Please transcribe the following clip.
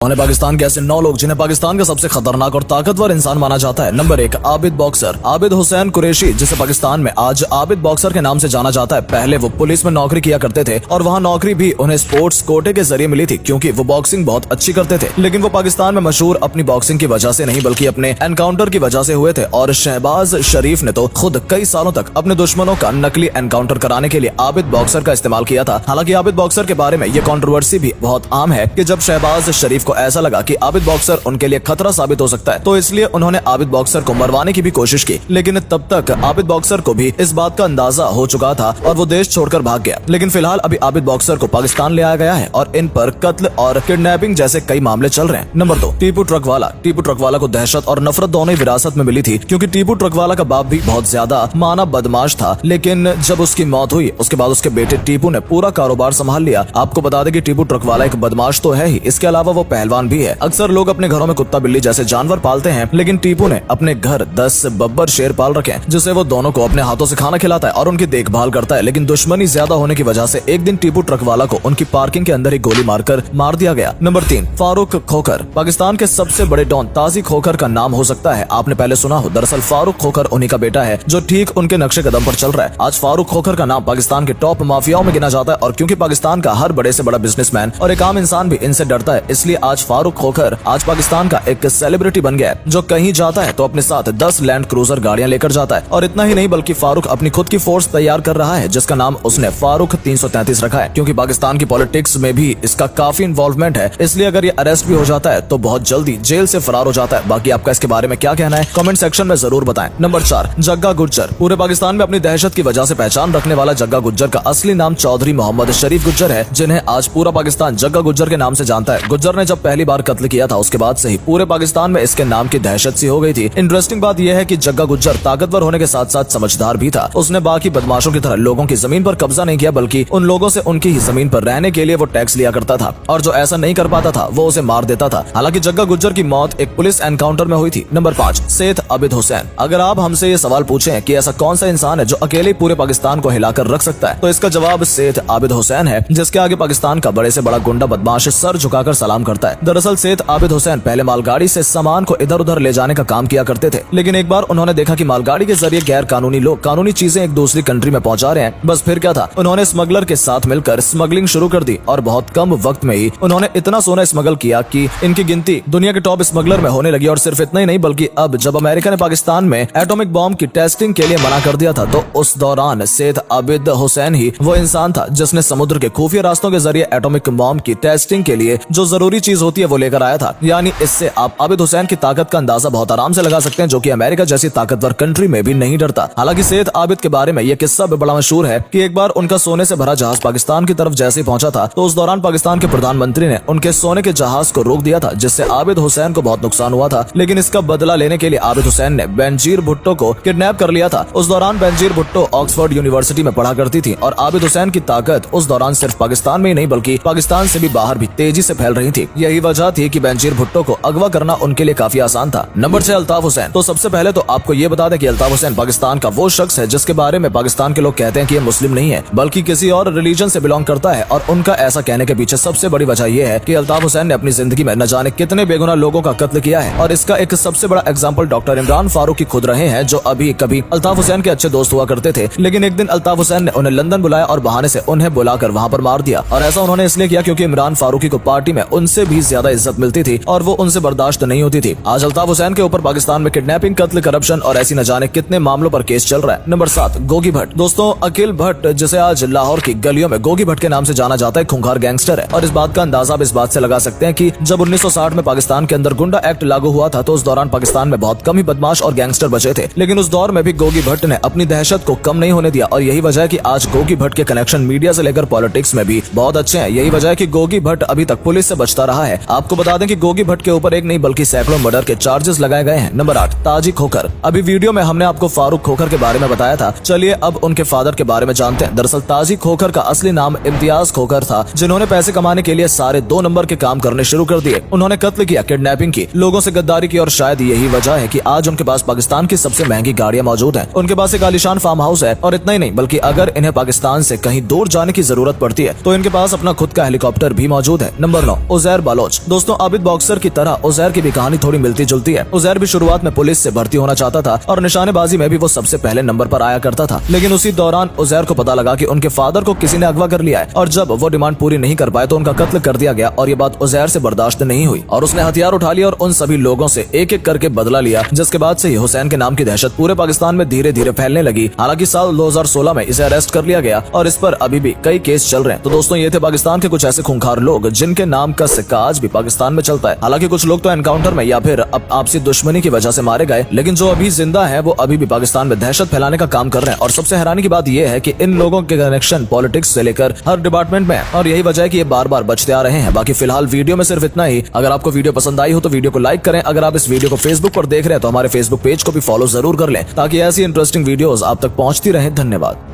उन्हें पाकिस्तान के ऐसे 9 लोग जिन्हें पाकिस्तान का सबसे खतरनाक और ताकतवर इंसान माना जाता है। Number 1, Abid boxer. आबिद हुसैन कुरैशी, जिसे पाकिस्तान में आज आबिद बॉक्सर के नाम से जाना जाता है। पहले वो पुलिस में नौकरी किया करते थे और वहाँ नौकरी भी उन्हें स्पोर्ट्स कोटे के जरिए मिली थी, क्योंकि वो बॉक्सिंग बहुत अच्छी करते थे। लेकिन वो पाकिस्तान में मशहूर अपनी बॉक्सिंग की वजह से नहीं, बल्कि अपने एनकाउंटर की वजह से हुए थे। और शहबाज शरीफ ने तो खुद कई सालों तक अपने दुश्मनों का नकली एनकाउंटर कराने के लिए आबिद बॉक्सर का इस्तेमाल किया था। हालांकि आबिद बॉक्सर के बारे में ये कंट्रोवर्सी भी बहुत आम है कि जब शहबाज शरीफ को ऐसा लगा कि आबिद बॉक्सर उनके लिए खतरा साबित हो सकता है, तो इसलिए उन्होंने आबिद बॉक्सर को मरवाने की भी कोशिश की। लेकिन तब तक आबिद बॉक्सर को भी इस बात का अंदाजा हो चुका था और वो देश छोड़कर भाग गया। लेकिन फिलहाल अभी आबिद बॉक्सर को पाकिस्तान ले आया गया है और इन पर कत्ल और किडनैपिंग जैसे कई मामले चल रहे हैं। नंबर 2, टीपू ट्रकवाला। टीपू ट्रकवाला को दहशत और नफरत दोनों ही विरासत में मिली थी, क्योंकि टीपू ट्रकवाला का बाप भी बहुत ज्यादा मानव बदमाश था। लेकिन जब उसकी मौत हुई, उसके बाद उसके बेटे टीपू ने पूरा कारोबार संभाल लिया। आपको बता दें कि टीपू ट्रकवाला एक बदमाश तो है ही, इसके अलावा वो पहलवान भी है। अक्सर लोग अपने घरों में कुत्ता बिल्ली जैसे जानवर पालते हैं, लेकिन टीपू ने अपने घर 10 बब्बर शेर पाल रखे हैं, जिसे वो दोनों को अपने हाथों से खाना खिलाता है और उनकी देखभाल करता है। लेकिन दुश्मनी ज्यादा होने की वजह से एक दिन टीपू ट्रकवाला को उनकी पार्किंग के अंदर ही गोली मारकर मार दिया गया। नंबर 3, फारूक खोखर। पाकिस्तान के सबसे बड़े डॉन ताजी खोखर का नाम हो सकता है आपने पहले सुना हो। दरअसल फारूक खोखर उन्हीं का बेटा है जो ठीक उनके नक्शे कदम पर चल रहा है। आज फारूक खोखर का नाम पाकिस्तान के टॉप माफियाओं में गिना जाता है, और क्योंकि पाकिस्तान का हर बड़े से बड़ा बिजनेसमैन और एक आम इंसान भी इनसे डरता है, इसलिए आज फारूक खोखर आज पाकिस्तान का एक सेलिब्रिटी बन गया है, जो कहीं जाता है तो अपने साथ 10 लैंड क्रूजर गाड़ियां लेकर जाता है। और इतना ही नहीं, बल्कि फारूक अपनी खुद की फोर्स तैयार कर रहा है, जिसका नाम उसने फारूक 333 रखा है, क्योंकि पाकिस्तान की पॉलिटिक्स में भी इसका काफी इन्वॉल्वमेंट है। इसलिए अगर ये अरेस्ट भी हो जाता है तो बहुत जल्दी जेल से फरार हो जाता है। बाकी आपका इसके बारे में क्या कहना है, कमेंट सेक्शन में जरूर बताएं। नंबर 4, जग्गा गुज्जर। पूरे पाकिस्तान में अपनी दहशत की वजह से पहचान रखने वाला जग्गा गुज्जर का असली नाम चौधरी मोहम्मद शरीफ गुज्जर है, जिन्हें आज पूरा पाकिस्तान जग्गा गुज्जर के नाम से जानता है। गुज्जर ने जब पहली बार कत्ल किया था, उसके बाद से ही पूरे पाकिस्तान में इसके नाम की दहशत सी हो गई थी। इंटरेस्टिंग बात यह है कि जग्गा गुज्जर ताकतवर होने के साथ साथ समझदार भी था। उसने बाकी बदमाशों की तरह लोगों की जमीन पर कब्जा नहीं किया, बल्कि उन लोगों से उनकी ही जमीन पर रहने के लिए वो टैक्स लिया करता था, और जो ऐसा नहीं कर पाता था वो उसे मार देता था। हालांकि जग्गा गुज्जर की मौत एक पुलिस एनकाउंटर में हुई थी। नंबर 5, सेठ आबिद हुसैन। अगर आप हमसे ये सवाल पूछें कि ऐसा कौन सा इंसान है जो अकेले पूरे पाकिस्तान को हिलाकर रख सकता है, तो इसका जवाब सेठ आबिद हुसैन है, जिसके आगे पाकिस्तान का बड़े से बड़ा गुंडा बदमाश सर झुकाकर सलाम करता है। दरअसल सेठ आबिद हुसैन पहले मालगाड़ी से सामान को इधर उधर ले जाने का काम किया करते थे, लेकिन एक बार उन्होंने देखा कि मालगाड़ी के जरिए गैर कानूनी लोग कानूनी चीजें एक दूसरी कंट्री में पहुंचा रहे हैं। बस फिर क्या था, उन्होंने स्मगलर के साथ मिलकर स्मगलिंग शुरू कर दी, और बहुत कम वक्त में ही उन्होंने इतना सोना स्मगल किया कि इनकी गिनती दुनिया के टॉप स्मगलर में होने लगी। और सिर्फ इतना ही नहीं, बल्कि अब जब अमेरिका ने पाकिस्तान में एटॉमिक बॉम्ब की टेस्टिंग के लिए मना कर दिया था, तो उस दौरान सेठ आबिद हुसैन ही वो इंसान था जिसने समुद्र के खुफिया रास्तों के जरिए एटॉमिक बॉम्ब की टेस्टिंग के लिए जो जरूरी चीज होती है वो लेकर आया था। यानी इससे आप आबिद हुसैन की ताकत का अंदाजा बहुत आराम से लगा सकते हैं, जो कि अमेरिका जैसी ताकतवर कंट्री में भी नहीं डरता। हालांकि सेठ आबिद के बारे में यह किस्सा भी बड़ा मशहूर है कि एक बार उनका सोने से भरा जहाज पाकिस्तान की तरफ जैसे ही पहुंचा था, तो उस दौरान पाकिस्तान के प्रधानमंत्री ने उनके सोने के जहाज को रोक दिया था, जिससे आबिद हुसैन को बहुत नुकसान हुआ था। लेकिन इसका बदला लेने के लिए आबिद हुसैन ने बेनजीर भुट्टो को किडनैप कर लिया था। उस दौरान बेनजीर भुट्टो ऑक्सफोर्ड यूनिवर्सिटी में पढ़ा करती थी, और आबिद हुसैन की ताकत उस दौरान सिर्फ पाकिस्तान में ही नहीं, बल्कि पाकिस्तान से भी बाहर भी तेजी से फैल रही थी। यही वजह थी कि बेनजीर भुट्टो को अगवा करना उनके लिए काफी आसान था। नंबर 6, अल्ताफ हुसैन। तो सबसे पहले तो आपको ये बता दें कि अल्ताफ हुसैन पाकिस्तान का वो शख्स है जिसके बारे में पाकिस्तान के लोग कहते हैं कि ये मुस्लिम नहीं है, बल्कि किसी और रिलीजन से बिलोंग करता है। और उनका ऐसा कहने के पीछे सबसे बड़ी वजह यह है कि अल्ताफ हुसैन ने अपनी जिंदगी में न जाने कितने बेगुनाह लोगों का कत्ल किया है, और इसका एक सबसे बड़ा एग्जाम्पल डॉक्टर इमरान फारूकी खुद रहे हैं, जो अभी कभी अल्ताफ हुसैन के अच्छे दोस्त हुआ करते थे। लेकिन एक दिन अल्ताफ हुसैन ने उन्हें लंदन बुलाया और बहाने से उन्हें बुलाकर वहाँ पर मार दिया। और ऐसा उन्होंने इसलिए किया क्योंकि इमरान फारूकी को पार्टी में उनसे भी ज्यादा इज्जत मिलती थी और वो उनसे बर्दाश्त नहीं होती थी। आज अल्ताफ हुसैन के ऊपर पाकिस्तान में किडनैपिंग, कत्ल, करप्शन और ऐसी न जाने कितने मामलों पर केस चल रहा है। नंबर 7, गोगी भट्ट। दोस्तों, अखिल भट्ट, जिसे आज लाहौर की गलियों में गोगी भट्ट के नाम से जाना जाता है, खूंखार गैंगस्टर है। और इस बात का अंदाजा आप इस बात से लगा सकते हैं कि जब 1960 में पाकिस्तान के अंदर गुंडा एक्ट लागू हुआ था, तो उस दौरान पाकिस्तान में बहुत कम ही बदमाश और गैंगस्टर बचे थे। लेकिन उस दौर में भी गोगी भट्ट ने अपनी दहशत को कम नहीं होने दिया, और यही वजह है कि आज गोगी भट्ट के कनेक्शन मीडिया से लेकर पॉलिटिक्स में भी बहुत अच्छे हैं। यही वजह है कि गोगी भट्ट अभी तक पुलिस से बचता रहा है। आपको बता दें कि गोगी भट्ट के ऊपर एक नहीं बल्कि सैकड़ों मर्डर के चार्जेस लगाए गए हैं। नंबर 8, ताजी खोखर। अभी वीडियो में हमने आपको फारूक खोखर के बारे में बताया था, चलिए अब उनके फादर के बारे में जानते हैं। दरअसल ताजी खोखर का असली नाम इम्तियाज खोखर था, जिन्होंने पैसे कमाने के लिए सारे 2 नंबर के काम करने शुरू कर दिए। उन्होंने कत्ल किया, किडनैपिंग की, लोगों से गद्दारी की, और शायद यही वजह है कि आज उनके पास पाकिस्तान की सबसे महंगी गाड़ियां मौजूद हैं। उनके पास एक आलीशान फार्म हाउस है, और इतना ही नहीं बल्कि अगर इन्हें पाकिस्तान से कहीं दूर जाने की जरूरत पड़ती है तो इनके पास अपना खुद का हेलीकॉप्टर भी मौजूद है। नंबर 9, उजैर बालोच। दोस्तों, आबिद बॉक्सर की तरह उजैर की भी कहानी थोड़ी मिलती जुलती है। उजैर भी शुरुआत में पुलिस से भर्ती होना चाहता था और निशानेबाजी में भी वो सबसे पहले नंबर पर आया करता था, लेकिन उसी दौरान उजैर को पता लगा कि उनके फादर को किसी ने अगवा कर लिया है और जब वो डिमांड पूरी नहीं कर पाए तो उनका कत्ल कर दिया गया। और ये बात उजैर से बर्दाश्त नहीं हुई और उसने हथियार उठा लिया और उन सभी लोगों से एक एक करके बदला लिया, जिसके बाद से ही हुसैन के नाम की दहशत पूरे पाकिस्तान में धीरे धीरे फैलने लगी। हालांकि साल 2016 में इसे अरेस्ट कर लिया गया और इस पर अभी भी कई केस चल रहे हैं। तो दोस्तों, ये थे पाकिस्तान के कुछ ऐसे खूंखार लोग जिनके नाम का सिक्का आज भी पाकिस्तान में चलता है। हालांकि कुछ लोग तो एनकाउंटर में या फिर आपसी दुश्मनी की वजह से मारे गए, लेकिन जो अभी जिंदा है वो अभी भी पाकिस्तान में दहशत फैलाने का काम कर रहे हैं। और सबसे हैरानी की बात यह है कि इन लोगों के कनेक्शन पॉलिटिक्स से लेकर हर डिपार्टमेंट में है और यही वजह है कि ये बार बार बचते आ रहे हैं। बाकी फिलहाल वीडियो में सिर्फ इतना ही। अगर आपको वीडियो पसंद आई हो तो वीडियो को लाइक करें। अगर आप इस वीडियो को फेसबुक पर देख रहे हैं तो हमारे फेसबुक पेज को भी फॉलो जरूर कर लें ताकि ऐसी इंटरेस्टिंग वीडियोस आप तक पहुंचती रहें। धन्यवाद।